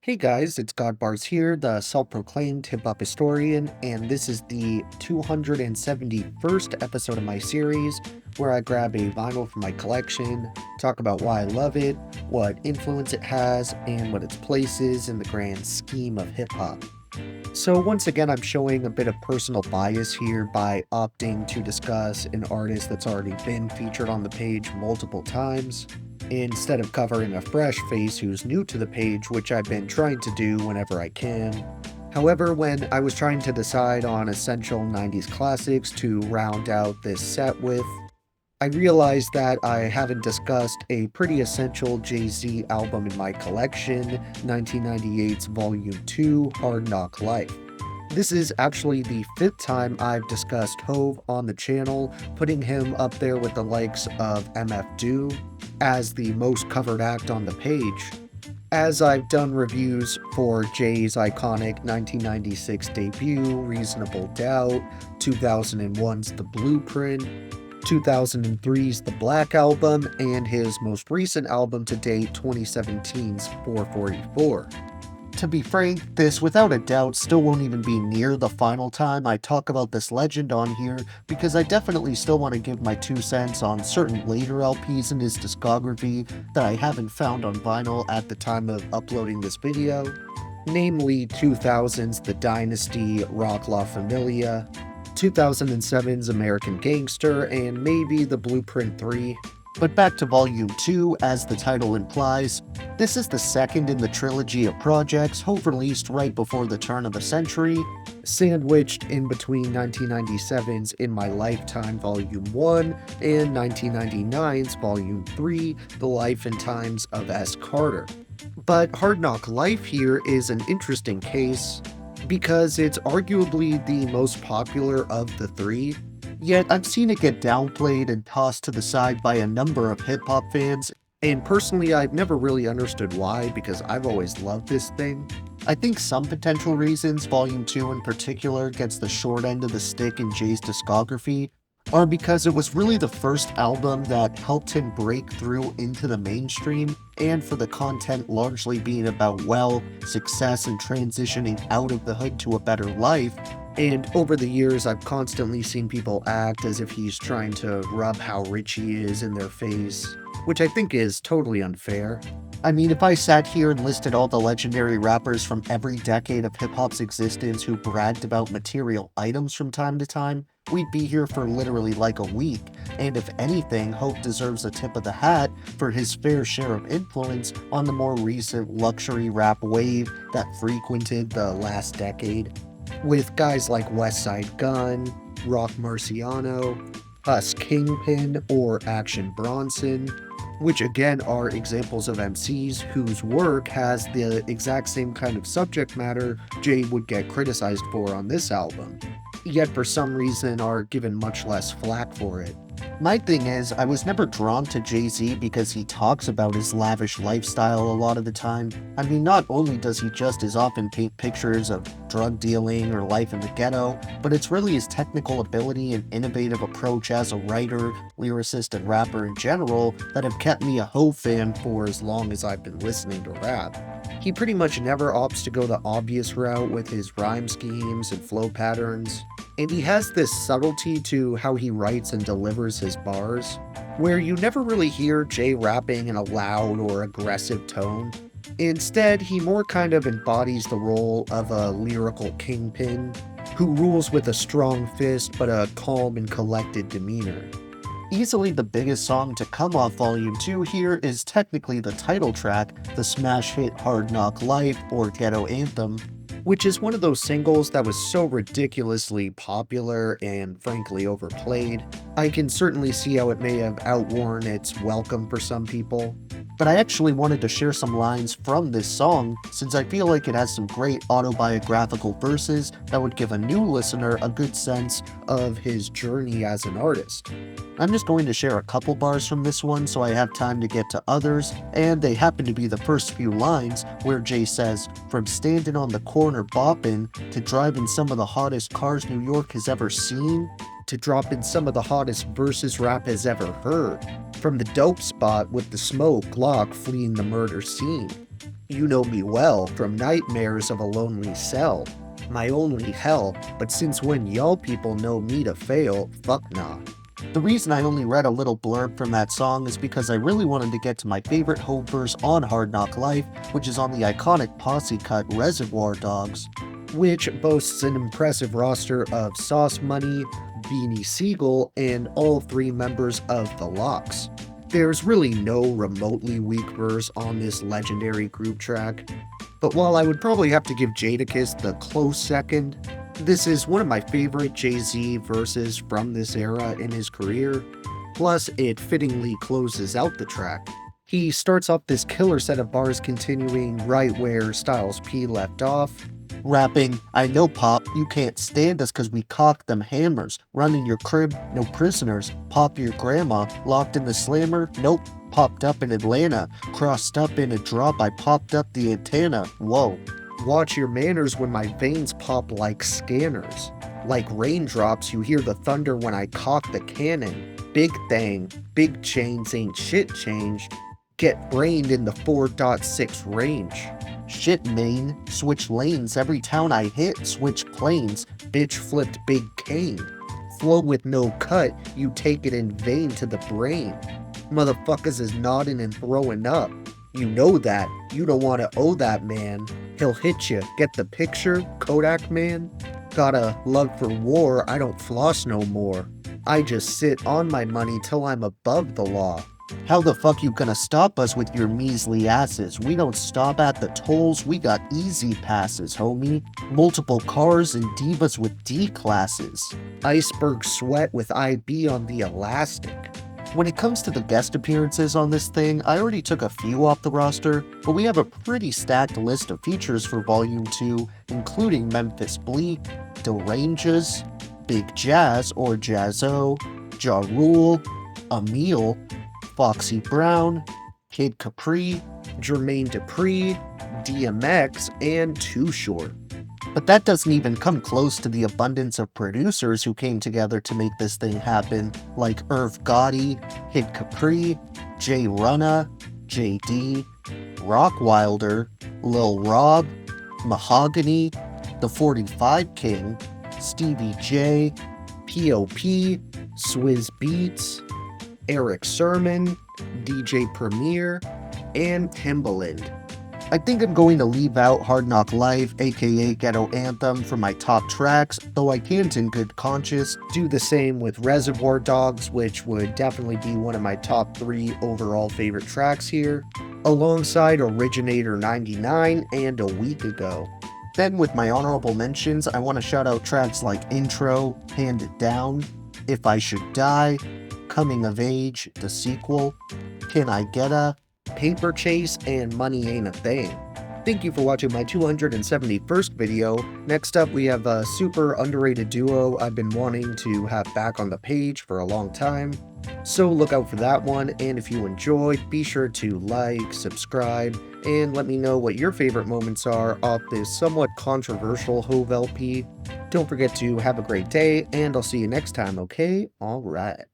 Hey guys, it's Godbars here, the self-proclaimed hip-hop historian, and this is the 271st episode of my series, where I grab a vinyl from my collection, talk about why I love it, what influence it has, and what its place is in the grand scheme of hip-hop. So once again, I'm showing a bit of personal bias here by opting to discuss an artist that's already been featured on the page multiple times, instead of covering a fresh face who's new to the page, which I've been trying to do whenever I can. However, when I was trying to decide on essential 90s classics to round out this set with, I realized that I haven't discussed a pretty essential Jay-Z album in my collection, 1998's Volume 2, Hard Knock Life. This is actually the fifth time I've discussed Hove on the channel, putting him up there with the likes of MF Doom as the most covered act on the page, as I've done reviews for Jay's iconic 1996 debut, Reasonable Doubt, 2001's The Blueprint, 2003's The Black Album, and his most recent album to date, 2017's 444. To be frank, this without a doubt still won't even be near the final time I talk about this legend on here, because I definitely still want to give my 2 cents on certain later LPs in his discography that I haven't found on vinyl at the time of uploading this video, namely 2000's The Dynasty, Roc-A-Fella, 2007's American Gangster, and maybe The Blueprint 3. But back to Volume 2, as the title implies, this is the second in the trilogy of projects Hove released right before the turn of the century, sandwiched in between 1997's In My Lifetime Volume 1 and 1999's Volume 3, The Life and Times of S. Carter. But Hard Knock Life here is an interesting case, because it's arguably the most popular of the three. Yet I've seen it get downplayed and tossed to the side by a number of hip-hop fans, and personally I've never really understood why, because I've always loved this thing. I think some potential reasons Volume 2 in particular gets the short end of the stick in Jay's discography are because it was really the first album that helped him break through into the mainstream, and for the content largely being about wealth, success, and transitioning out of the hood to a better life. And over the years, I've constantly seen people act as if he's trying to rub how rich he is in their face, which I think is totally unfair. I mean, if I sat here and listed all the legendary rappers from every decade of hip-hop's existence who bragged about material items from time to time, we'd be here for literally like a week, and if anything, Hope deserves a tip of the hat for his fair share of influence on the more recent luxury rap wave that frequented the last decade, with guys like Westside Gunn, Rock Marciano, Us Kingpin, or Action Bronson, which again are examples of MCs whose work has the exact same kind of subject matter Jay would get criticized for on this album, yet for some reason are given much less flack for it. My thing is, I was never drawn to Jay-Z because he talks about his lavish lifestyle a lot of the time. I mean, not only does he just as often paint pictures of drug dealing or life in the ghetto, but it's really his technical ability and innovative approach as a writer, lyricist, and rapper in general that have kept me a Hove fan for as long as I've been listening to rap. He pretty much never opts to go the obvious route with his rhyme schemes and flow patterns, and he has this subtlety to how he writes and delivers his bars, where you never really hear Jay rapping in a loud or aggressive tone. Instead, he more kind of embodies the role of a lyrical kingpin, who rules with a strong fist but a calm and collected demeanor. Easily the biggest song to come off Volume 2 here is technically the title track, the smash hit Hard Knock Life, or Ghetto Anthem, which is one of those singles that was so ridiculously popular and frankly overplayed. I can certainly see how it may have outworn its welcome for some people, but I actually wanted to share some lines from this song since I feel like it has some great autobiographical verses that would give a new listener a good sense of his journey as an artist. I'm just going to share a couple bars from this one so I have time to get to others, and they happen to be the first few lines where Jay says, "From standing on the corner bopping, to driving some of the hottest cars New York has ever seen, to dropping some of the hottest verses rap has ever heard, from the dope spot with the smoke Glock fleeing the murder scene." You know me well from nightmares of a lonely cell. My only hell, but since when y'all people know me to fail, fuck nah. The reason I only read a little blurb from that song is because I really wanted to get to my favorite home verse on Hard Knock Life, which is on the iconic posse cut Reservoir Dogs, which boasts an impressive roster of Sauce Money, Beanie Siegel, and all three members of the Lox. There's really no remotely weak verse on this legendary group track, but while I would probably have to give Jadakiss the close second, this is one of my favorite Jay-Z verses from this era in his career, plus it fittingly closes out the track. He starts off this killer set of bars continuing right where Styles P left off, rapping, "I know Pop, you can't stand us cause we cock them hammers, run in your crib, no prisoners, pop your grandma, locked in the slammer, nope, popped up in Atlanta, crossed up in a drop, I popped up the antenna, whoa. Watch your manners when my veins pop like scanners. Like raindrops, you hear the thunder when I cock the cannon. Big thing, big chains ain't shit changed. Get brained in the 4.6 range. Shit, main, switch lanes every town I hit, switch planes, bitch flipped big cane. Flow with no cut, you take it in vain to the brain. Motherfuckers is nodding and throwing up. You know that, you don't wanna owe that man. He'll hit you, get the picture, Kodak man? Got a love for war, I don't floss no more. I just sit on my money till I'm above the law. How the fuck you gonna stop us with your measly asses? We don't stop at the tolls, we got easy passes, homie. Multiple cars and divas with D classes. Iceberg sweat with IB on the elastic. When it comes to the guest appearances on this thing, I already took a few off the roster, but we have a pretty stacked list of features for Volume 2, including Memphis Bleak, Deranges, Big Jazz or Jazzo, Ja Rule, Emile, Foxy Brown, Kid Capri, Jermaine Dupri, DMX, and Too Short. But that doesn't even come close to the abundance of producers who came together to make this thing happen, like Irv Gotti, Kid Capri, Jay Runna, JD, Rock Wilder, Lil Rob, Mahogany, The 45 King, Stevie J, P.O.P., Swizz Beatz, Eric Sermon, DJ Premier, and Timbaland. I think I'm going to leave out Hard Knock Life, aka Ghetto Anthem, from my top tracks, though I can't in good conscience do the same with Reservoir Dogs, which would definitely be one of my top 3 overall favorite tracks here, alongside Originator 99 and A Week Ago. Then with my honorable mentions, I want to shout out tracks like Intro, Hand It Down, If I Should Die, Coming of Age, the sequel, Can I Getta, Paper Chase, and Money Ain't a Thing. Thank you for watching my 271st video. Next up, we have a super underrated duo I've been wanting to have back on the page for a long time. So look out for that one, and if you enjoyed, be sure to like, subscribe, and let me know what your favorite moments are off this somewhat controversial Hove LP. Don't forget to have a great day, and I'll see you next time, okay? Alright.